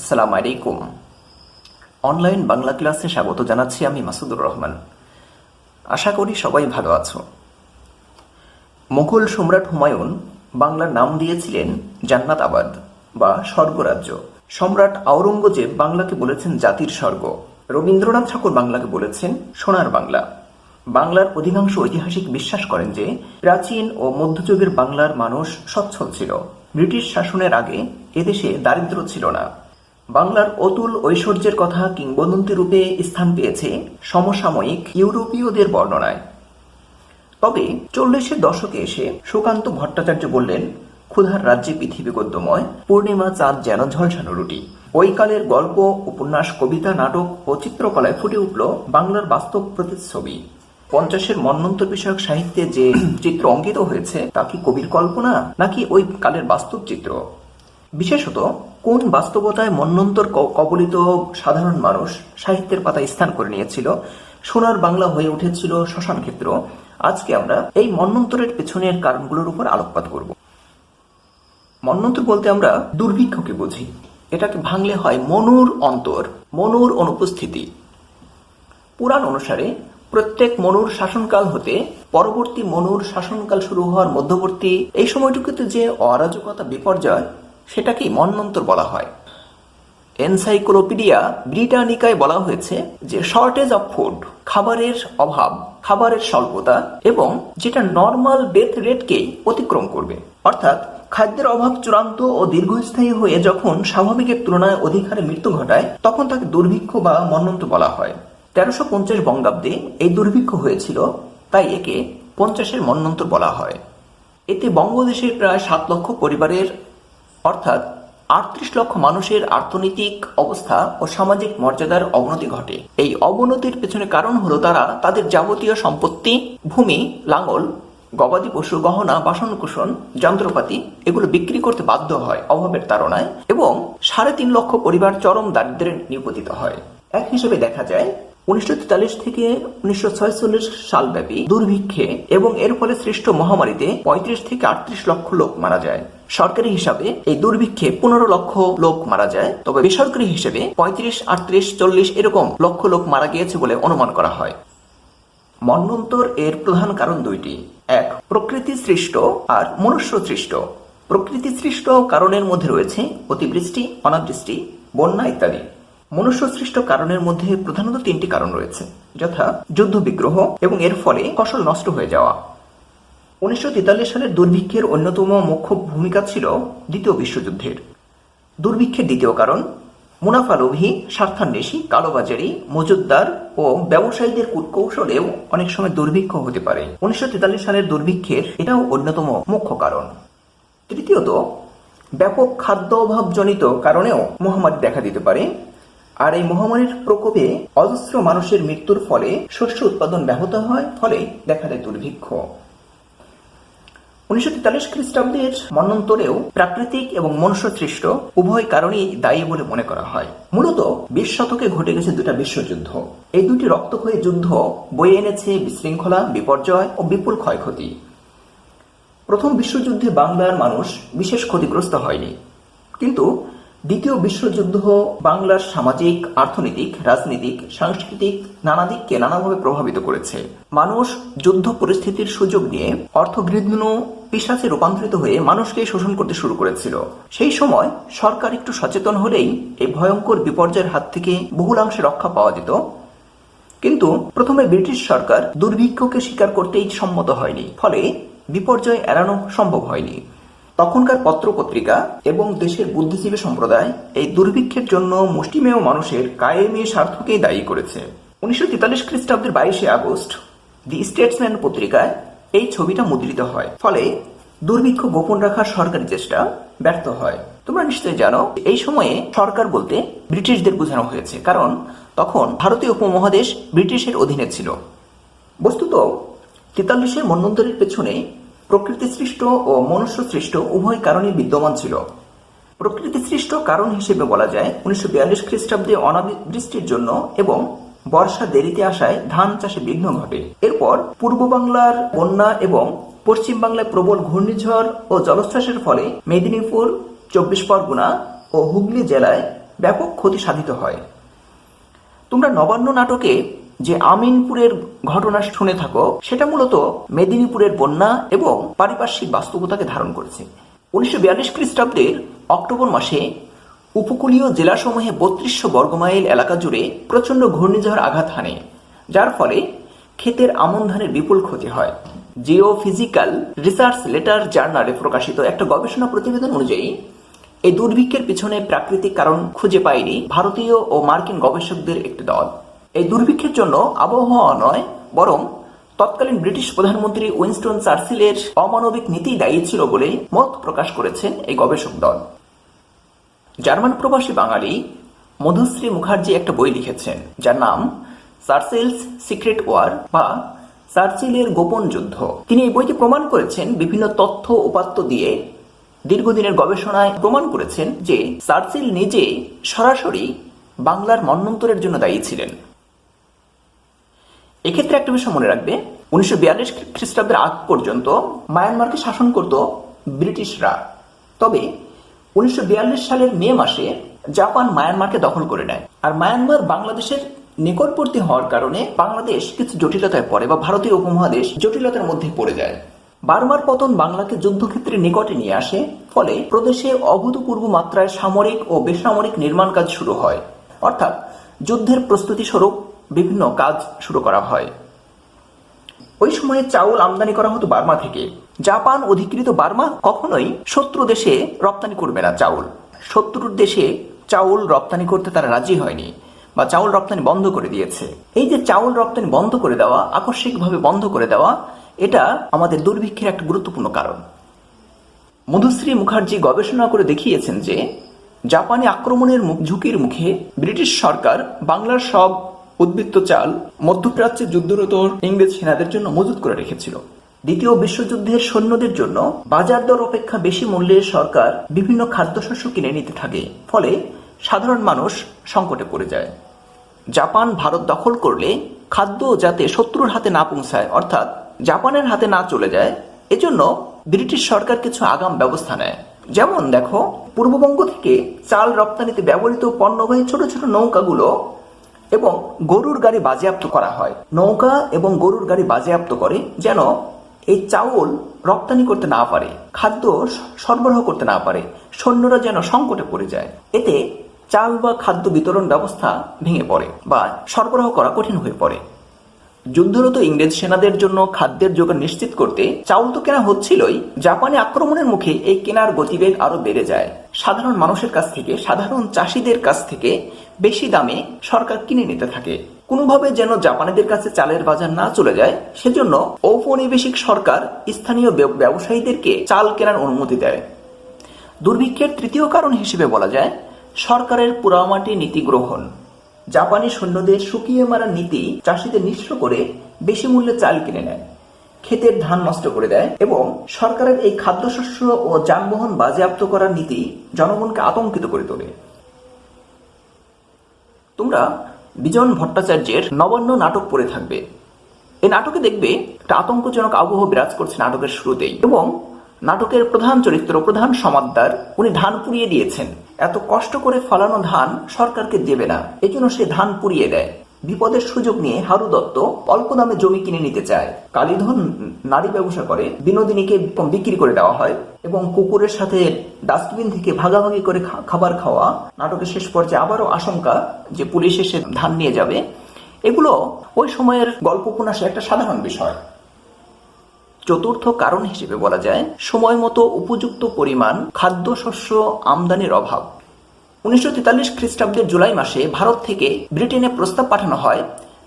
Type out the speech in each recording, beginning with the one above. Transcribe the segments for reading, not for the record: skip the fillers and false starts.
আসসালামু আলাইকুম। অনলাইন বাংলা ক্লাসে স্বাগত জানাচ্ছি আমি মাসুদুর রহমান। আশা করি সবাই ভালো আছো। মুঘল সম্রাট হুমায়ুন বাংলার নাম দিয়েছিলেন জান্নাতাবাদ বা স্বর্গরাজ্য। সম্রাট আওরঙ্গজেব বাংলাকে বলেছেন জাতির স্বর্গ। রবীন্দ্রনাথ ঠাকুর বাংলাকে বলেছেন সোনার বাংলা। বাংলার অধিকাংশ ঐতিহাসিক বিশ্বাস করেন যে প্রাচীন ও মধ্যযুগের বাংলার মানুষ সচ্ছল ছিল। ব্রিটিশ শাসনের আগে এদেশে দারিদ্র ছিল না। বাংলার অতুল ঐশ্বর্যের কথা কিংবদন্তি রূপে স্থান পেয়েছে সমসাময়িক ইউরোপীয়দের বর্ণনায়। তবে 40-এর দশকে এসে সুকান্ত ভট্টাচার্য বললেন, ক্ষুধার রাজ্যে পৃথিবী গদ্যময়, পূর্ণিমা চাঁদ যেন ঝলসানো রুটি। ওই কালের গল্প, উপন্যাস, কবিতা, নাটক ও চিত্রকলায় ফুটে উঠল বাংলার বাস্তব প্রতিচ্ছবি। 50-এর মন্বন্তর বিষয়ক সাহিত্যে যে চিত্র অঙ্কিত হয়েছে তা কি কবির কল্পনা নাকি ওই কালের বাস্তব চিত্র? বিশেষত কোন বাস্তবতায় মন্বন্তর কবলিত সাধারণ মানুষ সাহিত্যের পাতায় স্থান করে নিয়েছিল, সোনার বাংলা হয়ে উঠেছিল শ্মশান ক্ষেত্র। আজকে আমরা এই মন্বন্তরের পেছনের কারণগুলোর উপর আলোকপাত করব। মন্বন্তর বলতে আমরা দুর্ভিক্ষকে বুঝি। এটাকে ভাঙলে হয় মনুর অন্তর, মনুর অনুপস্থিতি। পুরাণ অনুসারে প্রত্যেক মনুর শাসনকাল হতে পরবর্তী মনুর শাসনকাল শুরু হওয়ার মধ্যবর্তী এই সময়টুকুতে যে অরাজকতা, বিপর্যয়, সেটাকেই মন্বন্তর বলা হয়। এনসাইক্লোপিডিয়া ব্রিটানিকায় বলা হয়েছে যে শর্টেজ অফ ফুড, খাবারের অভাব, খাবারের স্বল্পতা, এবং যেটা নর্মাল ডেথ রেটকেই অতিক্রম করবে। অর্থাৎ খাদ্যের অভাব চূড়ান্ত ও দীর্ঘস্থায়ী হয়ে যখন স্বাভাবিকের তুলনায় অধিক হারে মৃত্যু ঘটায় তখন তাকে দুর্ভিক্ষ বা মন্বন্তর বলা হয়। 1350 বঙ্গাব্দে এই দুর্ভিক্ষ হয়েছিল, তাই একে 50-এর মন্বন্তর বলা হয়। এতে বঙ্গদেশের প্রায় 7 লক্ষ পরিবারের অর্থাৎ 38 লক্ষ মানুষের অর্থনৈতিক অবস্থা ও সামাজিক মর্যাদার অবনতি ঘটে। এই অবনতির পেছনে কারণ হলো তারা তাদের যাবতীয় সম্পত্তি, ভূমি, লাঙল, গবাদি পশু, গহনা, বাসনকুসন, যন্ত্রপাতি এগুলো বিক্রি করতে বাধ্য হয় অভাবের তাড়নায়, এবং 3.5 লক্ষ পরিবার চরম দারিদ্র্যে নিপতিত হয়। এক হিসেবে দেখা যায় 1943 থেকে 1946 সালব্যাপী দুর্ভিক্ষে এবং এর ফলে সৃষ্ট মহামারীতে 35 থেকে 38 লক্ষ লোক মারা যায়। সরকারি হিসাবে এই দুর্ভিক্ষে 15 লক্ষ লোক মারা যায়, তবে বেসরকারি হিসেবে 35, 38, 40 এরকম লক্ষ লোক মারা গিয়েছে বলে অনুমান করা হয়। মন্বন্তর এর প্রধান কারণ দুইটি, এক প্রকৃতি সৃষ্ট আর মনুষ্য সৃষ্ট। প্রকৃতি সৃষ্ট কারণের মধ্যে রয়েছে অতিবৃষ্টি, অনাবৃষ্টি, বন্যা ইত্যাদি। মনুষ্য সৃষ্ট কারণের মধ্যে প্রধানত 3টি কারণ রয়েছে, যথা যুদ্ধ বিগ্রহ এবং এর ফলে ফসল নষ্ট হয়ে যাওয়া। 1943 সালের দুর্ভিক্ষের অন্যতম মুখ্য ভূমিকা ছিল দ্বিতীয় বিশ্বযুদ্ধের। দুর্ভিক্ষের দ্বিতীয় কারণ মুনাফালোভী, স্বার্থান্বেষী, কালোবাজারি, মজুতদার ও ব্যবসায়ীদের কূটকৌশলেও অনেক সময় দুর্ভিক্ষ হতে পারে। 1943 সালের দুর্ভিক্ষের এটাও অন্যতম মুখ্য কারণ। তৃতীয়ত, ব্যাপক খাদ্য অভাবজনিত কারণেও মহামারী দেখা দিতে পারে, আর এই মহামারীর প্রকোপে অজস্র মানুষের মৃত্যুর ফলে শস্য উৎপাদন ব্যাহত হয়, ফলে দেখা দেয় দুর্ভিক্ষ। 1943 খ্রিস্টাব্দের মন্বন্তরেও প্রাকৃতিক এবং মনুষ্য সৃষ্ট উভয় কারণেই দায়ী বলে মনে করা হয়। মূলত 20 শতকে ঘটে গেছে 2টা বিশ্বযুদ্ধ। এই 2টি রক্তক্ষয়ী যুদ্ধ বয়ে এনেছে বিশৃঙ্খলা, বিপর্যয় ও বিপুল ক্ষয়ক্ষতি। প্রথম বিশ্বযুদ্ধে বাংলার মানুষ বিশেষ ক্ষতিগ্রস্ত হয়নি, কিন্তু দ্বিতীয় বিশ্বযুদ্ধ বাংলার সামাজিক, অর্থনৈতিক, রাজনৈতিক, সাংস্কৃতিক নানা দিককে নানাভাবে প্রভাবিত করেছে। মানুষ যুদ্ধ পরিস্থিতির সুযোগ নিয়ে অর্থগৃহীণ পিশাচে রূপান্তরিত হয়ে মানুষকে শোষণ করতে শুরু করেছিল। সেই সময় সরকার একটু সচেতন হলেই এই ভয়ঙ্কর বিপর্যয়ের হাত থেকে বহুলাংশে রক্ষা পাওয়া যেত। কিন্তু প্রথমে ব্রিটিশ সরকার দুর্ভিক্ষকে স্বীকার করতেই সম্মত হয়নি, ফলে বিপর্যয় এড়ানো সম্ভব হয়নি। তখনকার পত্রপত্রিকা এবং দেশের বুদ্ধিজীবী সম্প্রদায় এই দুর্ভিক্ষের জন্য মুষ্টিমেয় মানুষের কায়েমি স্বার্থকেই দায়ী করেছে। 1943 খ্রিস্টাব্দের 22 আগস্ট দি স্টেটসম্যান পত্রিকায় এই ছবিটা মুদ্রিত হয়, ফলে দুর্ভিক্ষ গোপন রাখার সরকারি চেষ্টা ব্যর্থ হয়। তোমরা নিশ্চয়ই জানো এই সময়ে সরকার বলতে ব্রিটিশদের বোঝানো হয়েছে, কারণ তখন ভারতীয় উপমহাদেশ ব্রিটিশের অধীনে ছিল। বস্তুত 43-এর মন্বন্তরের পেছনে প্রকৃতি সৃষ্ট ও মনুষ্য সৃষ্ট উভয় কারণই বিদ্যমান ছিল। প্রকৃতি সৃষ্ট কারণ হিসেবে বলা যায় 1942 খ্রিস্টাব্দে অনাবৃষ্টির জন্য এবং বর্ষা দেরিতে আসায় ধান চাষে বিঘ্ন ঘটে। এরপর পূর্ব বাংলার বন্যা এবং পশ্চিম বাংলায় প্রবল ঘূর্ণিঝড় ও জলোচ্ছ্বাসের ফলে মেদিনীপুর, 24 পরগনা ও হুগলি জেলায় ব্যাপক ক্ষতি সাধিত হয়। তোমরা নবান্ন নাটকে যে আমিনপুরের ঘটনা শুনে থাকো সেটা মূলত মেদিনীপুরের বন্যা এবং পারিপার্শ্বিক বাস্তবতাকে ধারণ করেছে। 1942 খ্রিস্টাব্দের অক্টোবর মাসে উপকূলীয় জেলাসমূহে 3200 বর্গমাইল এলাকা জুড়ে প্রচণ্ড ঘূর্ণিঝড় আঘাত হানে, যার ফলে ক্ষেতের আমন ধানের বিপুল ক্ষতি হয়। জিওফিজিক্যাল রিসার্চ লেটার জার্নালে প্রকাশিত একটা গবেষণা প্রতিবেদন অনুযায়ী এই দুর্ভিক্ষের পিছনে প্রাকৃতিক কারণ খুঁজে পায়নি ভারতীয় ও মার্কিন গবেষকদের একটি দল। এই দুর্ভিক্ষের জন্য আবহাওয়া নয়, বরং তৎকালীন ব্রিটিশ প্রধানমন্ত্রী উইনস্টন চার্চিলের অমানবিক নীতি দায়ী ছিল বলে মত প্রকাশ করেছেন এই গবেষক দল। জার্মান প্রবাসী বাঙালি মধুশ্রী মুখার্জি একটা বই লিখেছেন যার নাম চার্চিলস সিক্রেট ওয়ার বা চার্চিলের গোপন যুদ্ধ। তিনি এই বইতে প্রমাণ করেছেন, বিভিন্ন তথ্য উপাত্ত দিয়ে দীর্ঘদিনের গবেষণায় প্রমাণ করেছেন যে চার্চিল নিজে সরাসরি বাংলার মন্বন্তরের জন্য দায়ী ছিলেন। এক্ষেত্রে একটা বিষয় মনে রাখবে, 1942 খ্রিস্টাব্দের আগ পর্যন্ত মায়ানমারকে শাসন করত ব্রিটিশরা। তবে 1942 সালের মে মাসে জাপান মায়ানমারকে দখল করে নেয়। আর মায়ানমার বাংলাদেশের নিকটবর্তী হওয়ার কারণে বাংলাদেশ কিছু জটিলতায় পড়ে বা ভারতীয় উপমহাদেশ জটিলতার মধ্যে পড়ে যায়। বার্মার পতন বাংলাকে যুদ্ধক্ষেত্রে নিকটে নিয়ে আসে, ফলে প্রদেশে অভূতপূর্ব মাত্রায় সামরিক ও বেসামরিক নির্মাণ কাজ শুরু হয়, অর্থাৎ যুদ্ধের প্রস্তুতি স্বরূপ বিভিন্ন কাজ শুরু করা হয়। ওই সময়ে চাউল আমদানি করা হতো বার্মা থেকে। জাপান অধিকৃত বার্মা কখনোই শত্রু দেশে রপ্তানি করবে না চাউল। শত্রুর দেশে চাউল রপ্তানি করতে তারা রাজি হয়নি বা চাউল রপ্তানি বন্ধ করে দিয়েছে। এই যে চাউল রপ্তানি বন্ধ করে দেওয়া, আকস্মিকভাবে বন্ধ করে দেওয়া, এটা আমাদের দুর্ভিক্ষের একটা গুরুত্বপূর্ণ কারণ। মধুশ্রী মুখার্জি গবেষণা করে দেখিয়েছেন যে জাপানি আক্রমণের ঝুঁকির মুখে ব্রিটিশ সরকার বাংলার সব উদ্বৃত্ত চাল মধ্যপ্রাচ্যে যুদ্ধরত ইংরেজ সেনাদের জন্য মজুত করে রেখেছিল। দ্বিতীয় বিশ্বযুদ্ধের সৈন্যদের জন্য বাজার দর অপেক্ষা বেশি মূল্যে সরকার বিভিন্ন খাদ্যশস্য কিনে নিতে থাকে, ফলে সাধারণ মানুষ সংকটে পড়ে যায়। জাপান ভারত দখল করলে খাদ্য যাতে শত্রুর হাতে না পৌঁছায়, অর্থাৎ জাপানের হাতে না চলে যায়, এজন্য ব্রিটিশ সরকার কিছু আগাম ব্যবস্থা নেয়। যেমন দেখো, পূর্ববঙ্গ থেকে চাল রপ্তানিতে ব্যবহৃত পণ্যবাহী ছোট ছোট নৌকাগুলো এবং গরুর গাড়ি বাজেয়াপ্ত করা হয়। নৌকা এবং গরুর গাড়ি বাজেয়াপ্ত করে যেন এই চাউল রপ্তানি করতে না পারে, খাদ্য সরবরাহ করতে না পারে, সৈন্যরা যেন সংকটে পড়ে যায়। এতে চাল বা খাদ্য বিতরণ ব্যবস্থা ভেঙে পড়ে বা সরবরাহ করা কঠিন হয়ে পড়ে। যুদ্ধরত ইংরেজ সেনাদের জন্য খাদ্যের যোগান নিশ্চিত করতে চাউল তো কেনা হচ্ছিলই, জাপানি আক্রমণের মুখে এই কেনার গতিবেগ আরো বেড়ে যায়। সাধারণ মানুষের কাছ থেকে, সাধারণ চাষিদের কাছ থেকে বেশি দামে সরকার কিনে নিতে থাকে। কোনোভাবে যেন জাপানিদের কাছে চালের বাজার না চলে যায়, সেজন্য ঔপনিবেশিক সরকার স্থানীয় ব্যবসায়ীদেরকে চাল কেনার অনুমতি দেয়। দুর্ভিক্ষের তৃতীয় কারণ হিসেবে বলা যায় সরকারের পোড়ামাটি নীতি গ্রহণ। জাপানি সৈন্যদের শুকিয়ে মারার নীতি চাষিদের নিঃস্ব করে বেশি মূল্যে চাল কিনে নেয়, ক্ষেতের ধান নষ্ট করে দেয় এবং সরকারের এই খাদ্যশস্য ও যানবাহন বাজেয়াপ্ত করার নীতি জনগণকে আতঙ্কিত করে তোলে। তোমরা বিজন ভট্টাচার্যের নবান্ন নাটক পড়ে থাকবে। এই নাটকে দেখবে একটা আতঙ্কজনক আবহ বিরাজ করছে নাটকের শুরুতেই, এবং নাটকের প্রধান চরিত্র, প্রধান সমাদদার, উনি ধান পুড়িয়ে দিয়েছেন। এত কষ্ট করে ফলানো ধান সরকারকে দেবে না, এজন্য সে ধান পুড়িয়ে দেয়। বিপদের সুযোগ নিয়ে হারু দত্ত অল্প দামে জমি কিনে নিতে চায়। কালীধন নারী ব্যবসা করে, বিনোদিনীকে বিক্রি করে দেওয়া হয় এবং কুকুরের সাথে ডাস্টবিন থেকে ভাগাভাগি করে খাবার খাওয়া। নাটকের শেষ পর্যায়ে আবারও আশঙ্কা যে পুলিশ এসে ধান নিয়ে যাবে। এগুলো ওই সময়ের গল্প উপন্যাসে একটা সাধারণ বিষয়। চতুর্থ কারণ হিসেবে বলা যায় সময় মতো উপযুক্ত পরিমাণ খাদ্যশস্য আমদানির অভাব। 1943 খ্রিস্টাব্দের জুলাই মাসে ভারত থেকে ব্রিটেনে প্রস্তাব পাঠানো হয়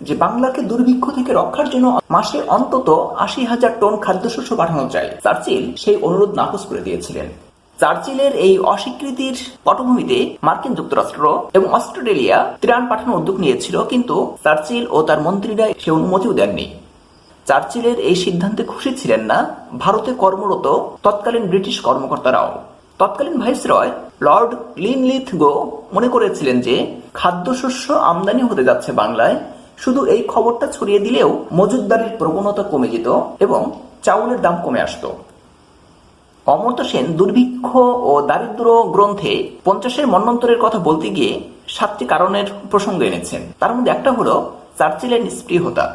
যে বাংলাকে দুর্ভিক্ষ থেকে রক্ষার জন্য মাসে অন্তত 80,000 টন খাদ্যশস্য পাঠানো চাই। চার্চিল সেই অনুরোধ নাকচ করে দিয়েছিলেন। চার্চিলের এই অস্বীকৃতির পটভূমিতে মার্কিন যুক্তরাষ্ট্র এবং অস্ট্রেলিয়া ত্রাণ পাঠানোর উদ্যোগ নিয়েছিল, কিন্তু চার্চিল ও তার মন্ত্রীরা সে অনুমতিও দেননি। চার্চিলের এই সিদ্ধান্তে খুশি ছিলেন না ভারতে কর্মরত তৎকালীন ব্রিটিশ কর্মকর্তারাও। তৎকালীন ভাইসরয় লর্ড লিনলিথগো মনে করেছিলেন যে খাদ্যশস্য আমদানি হতে যাচ্ছে বাংলায়, শুধু এই খবরটা ছড়িয়ে দিলেও মজুতদারির প্রবণতা কমে যেত এবং চাউলের দাম কমে আসত। অমর্ত্য সেন দুর্ভিক্ষ ও দারিদ্র গ্রন্থে 50-এর মন্বন্তরের কথা বলতে গিয়ে 7টি কারণের প্রসঙ্গ এনেছেন। তার মধ্যে একটা হলো চার্চিলের নিষ্পৃহতা।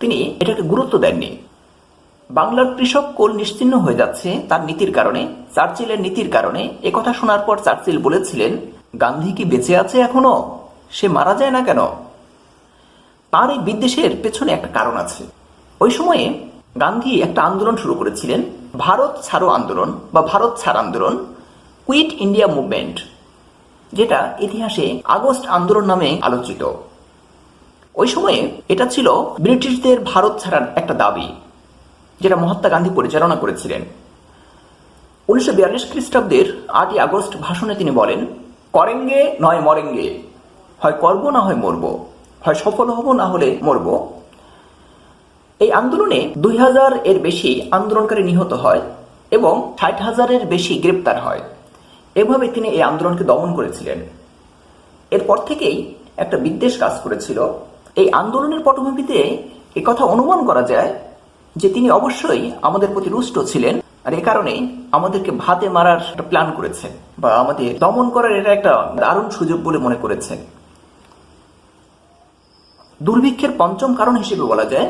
তিনি এটাকে গুরুত্ব দেননি। বাংলার কৃষক কোল নিশ্চিহ্ন হয়ে যাচ্ছে তার নীতির কারণে, চার্চিলের নীতির কারণে। একথা শোনার পর চার্চিল বলেছিলেন, গান্ধী কি বেঁচে আছে এখনো? সে মারা যায় না কেন? তার এই বিদ্বেষের পেছনে একটা কারণ আছে। ওই সময়ে গান্ধী একটা আন্দোলন শুরু করেছিলেন, ভারত ছাড়ো আন্দোলন বা ভারত ছাড় আন্দোলন, কুইট ইন্ডিয়া মুভমেন্ট, যেটা ইতিহাসে আগস্ট আন্দোলন নামে আলোচিত। ওই সময়ে এটা ছিল ব্রিটিশদের ভারত ছাড়ার একটা দাবি, যেটা মহাত্মা গান্ধী পরিচালনা করেছিলেন। 1942 খ্রিস্টাব্দের 8ই আগস্ট ভাষণে তিনি বলেন, করেঙ্গে নয় মরেঙ্গে, হয় করব না হয় মরব, হয় সফল হব না হলে মরব। এই আন্দোলনে 2000 এর বেশি আন্দোলনকারী নিহত হয় এবং 60,000-এর বেশি গ্রেপ্তার হয়। এভাবে তিনি এই আন্দোলনকে দমন করেছিলেন। এরপর থেকেই একটা বিদ্বেষ কাজ করেছিল। এই আন্দোলনের পটভূমিতে একথা অনুমান করা যায় যে তিনি অবশ্যই আমাদের প্রতি রুষ্ট ছিলেন, আর এ কারণে আমাদেরকে ভাতে মারার একটা প্ল্যান করেছেন বা আমাদের দমন করার এটা একটা দারুণ সুযোগ বলে মনে করেছেন। দুর্ভিক্ষের পঞ্চম কারণ হিসেবে বলা যায়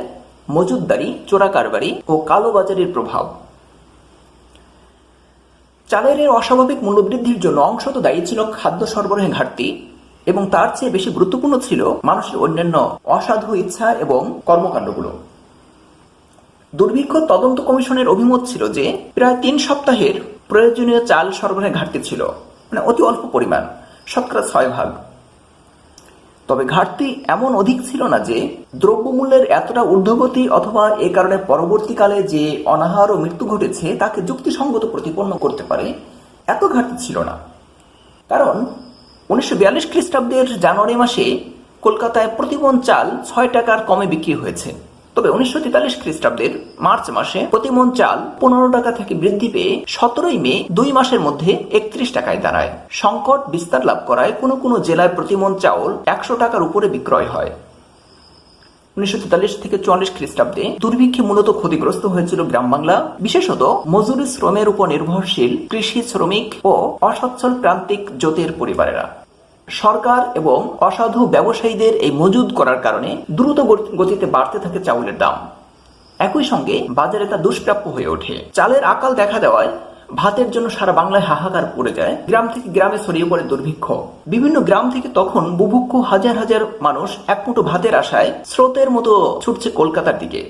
মজুতদারি, চোরাকারবারি ও কালোবাজারির প্রভাব। চালের অস্বাভাবিক মূল্যবৃদ্ধির জন্য অংশত দায়ী ছিল খাদ্য সরবরাহে ঘাটতি, এবং তার চেয়ে বেশি গুরুত্বপূর্ণ ছিল মানুষের অন্যান্য অসাধু ইচ্ছা এবং কর্মকাণ্ডগুলো। দুর্ভিক্ষ তদন্ত কমিশনের অভিমত ছিল যে প্রায় 3 সপ্তাহের প্রয়োজনীয় চাল সরবরাহে ঘাটতি ছিল, মানে অতি অল্প পরিমাণ, শতকরা 6 ভাগ। তবে ঘাটতি এমন অধিক ছিল না যে দ্রব্যমূল্যের এতটা ঊর্ধ্বগতি অথবা এ কারণে পরবর্তীকালে যে অনাহার ও মৃত্যু ঘটেছে তাকে যুক্তিসঙ্গত প্রতিপন্ন করতে পারে, এত ঘাটতি ছিল না। কারণ 1942 খ্রিস্টাব্দের জানুয়ারি মাসে কলকাতায় প্রতিমণ চাল 6 টাকার কমে বিক্রি হয়েছে। তবে 1943 খ্রিস্টাব্দের মার্চ মাসে প্রতিমণ চাল 15 টাকা থেকে বৃদ্ধি পেয়ে 17ই মে 2 মাসের মধ্যে 31 টাকায় দাঁড়ায়। সংকট বিস্তার লাভ করায় কোনো কোনো জেলায় প্রতিমণ চাউল 100 টাকার উপরে বিক্রয় হয়। 1943 থেকে 44 খ্রিস্টাব্দে দুর্ভিক্ষে মূলত ক্ষতিগ্রস্ত হয়েছিল গ্রাম বাংলা, বিশেষত মজুরি শ্রমের উপর নির্ভরশীল কৃষি শ্রমিক ও অসচ্ছল প্রান্তিক জোটের পরিবারেরা। সরকার এবং অসাধু ব্যবসায়ীদের এই মজুদ করার কারণে দ্রুত গতিতে বাড়তে থাকে চাউলের দাম। একই সঙ্গে বাজারে তা দুষ্প্রাপ্য হয়ে ওঠে। চালের আকাল দেখা দেওয়ায় ভাতের জন্য সারা বাংলায় হাহাকার পড়ে যায়। গ্রাম থেকে গ্রামে ছড়িয়ে পড়ে দুর্ভিক্ষ। বিভিন্ন গ্রাম থেকে তখন বুভুক্ষ হাজার হাজার মানুষ এক মুঠো ভাতের আশায় স্রোতের মতো ছুটছে কলকাতার দিকে।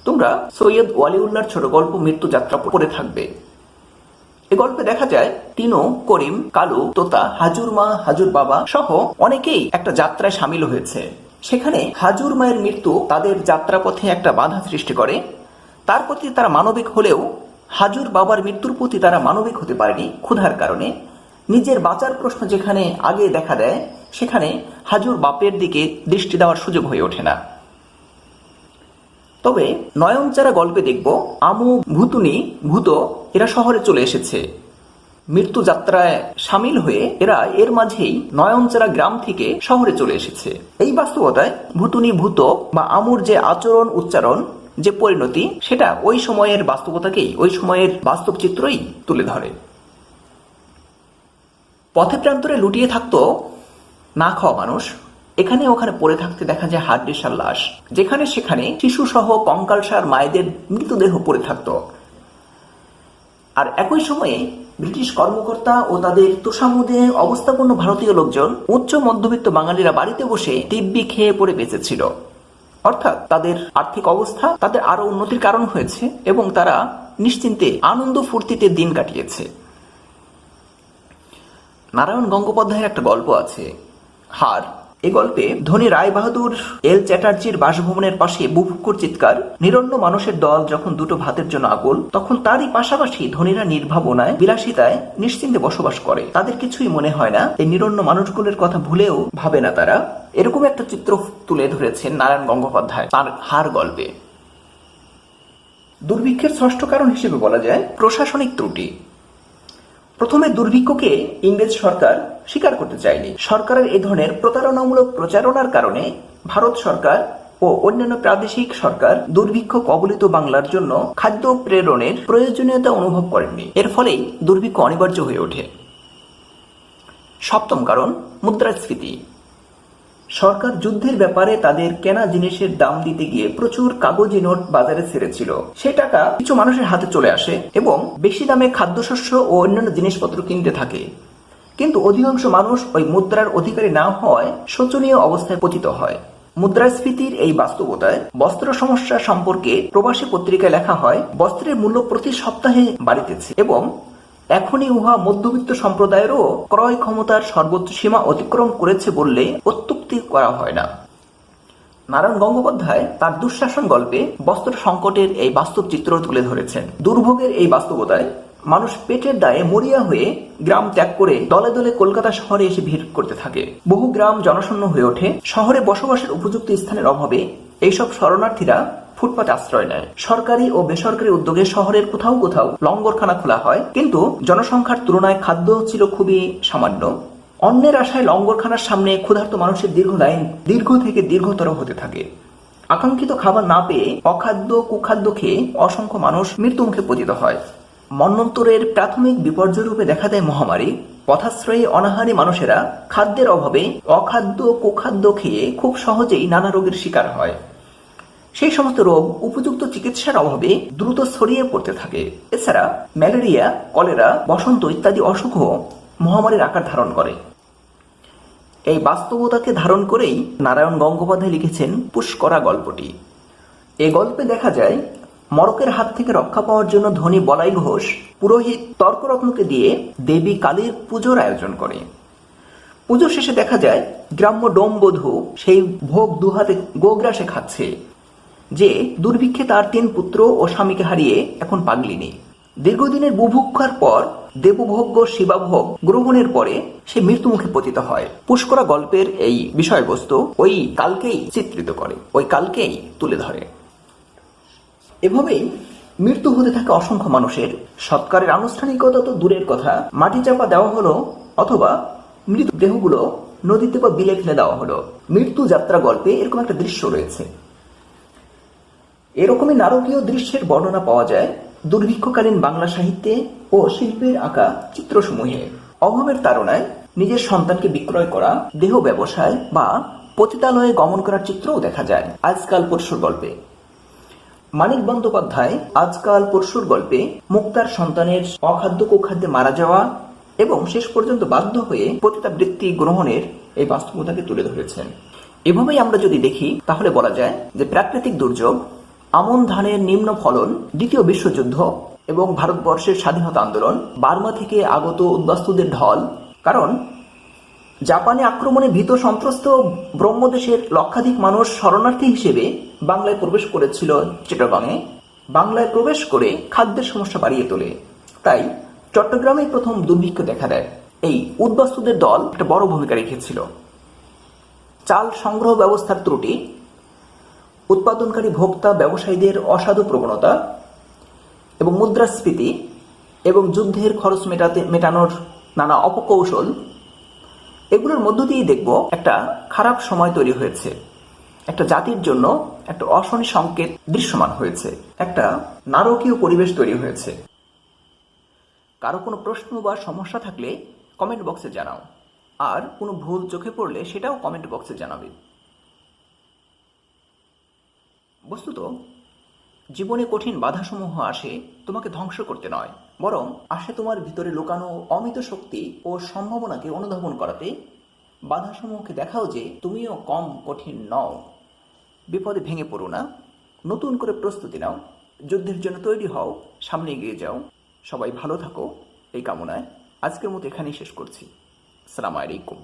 তোমরা সৈয়দ ওয়ালিউল্লাহর ছোট গল্প মৃত্যু যাত্রা পড়ে থাকবে। এ গল্পে দেখা যায় তিনু, করিম, কালু, তোতা, হাজুর মা, হাজুর বাবা সহ অনেকেই একটা যাত্রায় সামিল হয়েছে। সেখানে হাজুর মায়ের মৃত্যু তাদের যাত্রাপথে একটা বাধা সৃষ্টি করে। তার প্রতি তারা মানবিক হলেও হাজুর বাবার মৃত্যুর প্রতি তারা মানবিক হতে পারেনি ক্ষুধার কারণে। নিজের বাঁচার প্রশ্ন যেখানে আগে দেখা দেয়, সেখানে হাজুর বাপের দিকে দৃষ্টি দেওয়ার সুযোগ হয়ে ওঠে না। তবে নয়নচারা গল্পে দেখব আমু, ভুতুনি, ভূত এরা শহরে চলে এসেছে। মৃত্যু যাত্রায় সামিল হয়ে এরা এর মাঝেই নয়নচারা গ্রাম থেকে শহরে চলে এসেছে। এই বাস্তবতায় ভুতুনি, ভূত বা আমুর যে আচরণ, উচ্চারণ, যে পরিণতি, সেটা ওই সময়ের বাস্তবতাকেই, ওই সময়ের বাস্তব চিত্রই তুলে ধরে। পথে প্রান্তরে লুটিয়ে থাকতো না খাওয়া মানুষ। এখানে ওখানে পড়ে থাকতে দেখা যায় হাড্ডিসার লাশ। যেখানে সেখানে শিশু সহ কঙ্কালসার মায়েদের মৃতদেহ পড়ে থাকত। আর একই সময়ে ব্রিটিশ কর্মকর্তা ও তাদের তোষামোদে অবস্থাপন্ন ভারতীয় লোকজন, উচ্চ মধ্যবিত্ত বাঙালিরা বাড়িতে বসে দিব্যি খেয়ে পড়ে বেঁচেছিল। অর্থাৎ তাদের আর্থিক অবস্থা তাদের আরো উন্নতির কারণ হয়েছে এবং তারা নিশ্চিন্তে আনন্দ ফুর্তিতে দিন কাটিয়েছে। নারায়ণ গঙ্গোপাধ্যায়ের একটা গল্প আছে, হার। এই গল্পে ধনী রায় বাহাদুর এল চ্যাটার্জির বাসভবনের পাশে বুভুক্ষুর চিৎকার, নিরন্ন মানুষের দল যখন দুটো ভাতের জন্য আকুল, তখন তারই পাশাপাশি ধনীরা নির্ভাবনায়, বিলাসিতায় নিশ্চিন্তে বসবাস করে। তাদের কিছুই মনে হয় না, এই নিরন্ন মানুষগুলোর কথা ভুলেও ভাবে না তারা। এরকম একটা চিত্র তুলে ধরেছেন নারায়ণ গঙ্গোপাধ্যায় তার হার গল্পে। দুর্ভিক্ষের ষষ্ঠ কারণ হিসেবে বলা যায় প্রশাসনিক ত্রুটি। প্রথমে দুর্ভিক্ষকে ইংরেজ সরকার স্বীকার করতে চায়নি। সরকারের এ ধরনের প্রতারণামূলক প্রচারণার কারণে ভারত সরকার ও অন্যান্য প্রাদেশিক সরকার দুর্ভিক্ষ কবলিত বাংলার জন্য খাদ্য প্রেরণের প্রয়োজনীয়তা অনুভব করেননি। এর ফলেই দুর্ভিক্ষ অনিবার্য হয়ে ওঠে। সপ্তম কারণ, মুদ্রাস্ফীতি। সরকার যুদ্ধের ব্যাপারে তাদের কেনা জিনিসের দাম দিতে গিয়ে প্রচুর কাগজি নোট বাজারে ছেড়েছিল। সে টাকা কিছু মানুষের হাতে চলে আসে এবং বেশি দামে খাদ্যশস্য ও অন্যান্য জিনিসপত্র কিনতে থাকে। কিন্তু অধিকাংশ মানুষ ওই মুদ্রার অধিকারী না হওয়ায় শোচনীয় অবস্থায় পতিত হয়। মুদ্রাস্ফীতির এই বাস্তবতায় বস্ত্র সমস্যা সম্পর্কে প্রবাসী পত্রিকায় লেখা হয়, বস্ত্রের মূল্য প্রতি সপ্তাহে বাড়িতেছে এবং এখনই উহা মধ্যবিত্ত সম্প্রদায়েরও ক্রয় ক্ষমতার সর্বোচ্চ সীমা অতিক্রম করেছে বললে অত্যুক্তি করা হয় না। নারায়ণ গঙ্গোপাধ্যায় তার দুঃশাসন গল্পে বস্ত্র সংকটের এই বাস্তব চিত্র তুলে ধরেছেন। দুর্ভোগের এই বাস্তবতায় মানুষ পেটের দায়ে মরিয়া হয়ে গ্রাম ত্যাগ করে দলে দলে কলকাতা শহরে এসে ভিড় করতে থাকে। বহু গ্রাম জনশূন্য হয়ে ওঠে। শহরে বসবাসের উপযুক্ত স্থানের অভাবে এইসব শরণার্থীরা ফুটপাতে আশ্রয় নেয়। সরকারি ও বেসরকারি উদ্যোগে শহরের কোথাও কোথাও লঙ্গরখানা খোলা হয়, কিন্তু জনসংখ্যার তুলনায় খাদ্য ছিল খুবই সামান্য। অন্যের আশায় লঙ্গরখানার সামনে ক্ষুধার্ত মানুষের দীর্ঘ লাইন দীর্ঘ থেকে দীর্ঘতর হতে থাকে। আকাঙ্ক্ষিত খাবার না পেয়ে অখাদ্য কুখাদ্য খেয়ে অসংখ্য মানুষ মৃত্যুমুখে পতিত হয়। মন্বন্তরের প্রাথমিক বিপর্যয় রূপে দেখা দেয় মহামারী। পথাশ্রয়ী অনাহারী মানুষেরা খাদ্যের অভাবে অখাদ্য কুখাদ্য খেয়ে খুব সহজেই নানা রোগের শিকার হয়। সেই সমস্ত রোগ উপযুক্ত চিকিৎসার অভাবে দ্রুত ছড়িয়ে পড়তে থাকে। এছাড়া ম্যালেরিয়া, কলেরা, বসন্ত ইত্যাদি অসুখও মহামারীর আকার ধারণ করে। এই বাস্তবতাকে ধারণ করেই নারায়ণ গঙ্গোপাধ্যায় লিখেছেন পুষ্করা গল্পটি। এই গল্পে দেখা যায় মরকের হাত থেকে রক্ষা পাওয়ার জন্য ধনী বলাই ঘোষ পুরোহিত তর্করত্নকে দিয়ে দেবী কালীর পুজোর আয়োজন করে। পুজো শেষে দেখা যায় গ্রাম্য ডোমবধূ সেই ভোগ দুহাতে গোগ্রাসে খাচ্ছে, যে দুর্ভিক্ষে তার 3 পুত্র ও স্বামীকে হারিয়ে এখন পাগলিনী। দীর্ঘদিনের বুভুক্ষার পর দেবভোগ্য শিবাভোগ গ্রহণের পরে সে মৃত্যুমুখে পতিত হয়। পুষ্করা গল্পের এই বিষয়বস্তু ওই কালকেই চিত্রিত করে, ওই কালকেই তুলে ধরে। এভাবেই মৃত্যু হতে থাকে অসংখ্য মানুষের। সৎকারের আনুষ্ঠানিকতা তো দূরের কথা, মাটি চাপা দেওয়া হলো অথবা মৃত দেহগুলো নদীতে বা বিলে ফেলে দেওয়া হলো। মৃত্যু যাত্রা গল্পে এরকম একটা দৃশ্য রয়েছে। এরকমই নারকীয় দৃশ্যের বর্ণনা পাওয়া যায় দুর্ভিক্ষকালীন বাংলা সাহিত্যে ও শিল্পের আঁকা চিত্রসমূহে। অভাবের তাড়নায় নিজের সন্তানকে বিক্রয় করা, দেহ ব্যবসায় বা পতিতালয়ে গমন করার চিত্রও দেখা যায় আজকাল পরশুর গল্পে। মানিক বন্দ্যোপাধ্যায় আজকাল পরশুর গল্পে মুক্তার সন্তানের অখাদ্য কুখাদ্যে মারা যাওয়া এবং শেষ পর্যন্ত বাধ্য হয়ে পতিতাবৃত্তি গ্রহণের এই বাস্তবতাকে তুলে ধরেছেন। এভাবেই আমরা যদি দেখি তাহলে বলা যায় যে প্রাকৃতিক দুর্যোগ, আমন ধানের নিম্ন ফলন, দ্বিতীয় বিশ্বযুদ্ধ এবং ভারতবর্ষের স্বাধীনতা আন্দোলন, বার্মা থেকে আগত উদ্বাস্তুদের ঢল, কারণ জাপানি আক্রমণে ভীত সন্ত্রস্ত ব্রহ্মদেশের লক্ষাধিক মানুষ শরণার্থী হিসেবে বাংলায় প্রবেশ করেছিল চিটাগংয়ে। বাংলায় প্রবেশ করে খাদ্যের সমস্যা বাড়িয়ে তোলে। তাই চট্টগ্রামেই প্রথম দুর্ভিক্ষ দেখা দেয়। এই উদ্বাস্তুদের দল একটা বড় ভূমিকা রেখেছিল। চাল সংগ্রহ ব্যবস্থার ত্রুটি, উৎপাদনকারী ভোক্তা ব্যবসায়ীদের অসাধু প্রবণতা এবং মুদ্রাস্ফীতি এবং যুদ্ধের খরচ মেটানোর নানা অপকৌশল, এগুলোর মধ্য দিয়ে দেখব একটা খারাপ সময় তৈরি হয়েছে। একটা জাতির জন্য একটা অশনি সংকেত দৃশ্যমান হয়েছে, একটা নারকীয় পরিবেশ তৈরি হয়েছে। কারো কোনো প্রশ্ন বা সমস্যা থাকলে কমেন্ট বক্সে জানাও, আর কোনো ভুল চোখে পড়লে সেটাও কমেন্ট বক্সে জানাবে। বস্তুত জীবনে কঠিন বাধাসমূহ আসে তোমাকে ধ্বংস করতে নয়, বরং আসে তোমার ভিতরে লুকানো অমিত শক্তি ও সম্ভাবনাকে অনুধাবন করাতে। বাধাসমূহকে দেখাও যে তুমিও কম কঠিন নও। বিপদে ভেঙে পড়ো না, নতুন করে প্রস্তুতি নাও, যুদ্ধের জন্য তৈরি হও, সামনে এগিয়ে যাও। সবাই ভালো থাকো এই কামনায় আজকের মতো এখানেই শেষ করছি। আসসালামু আলাইকুম।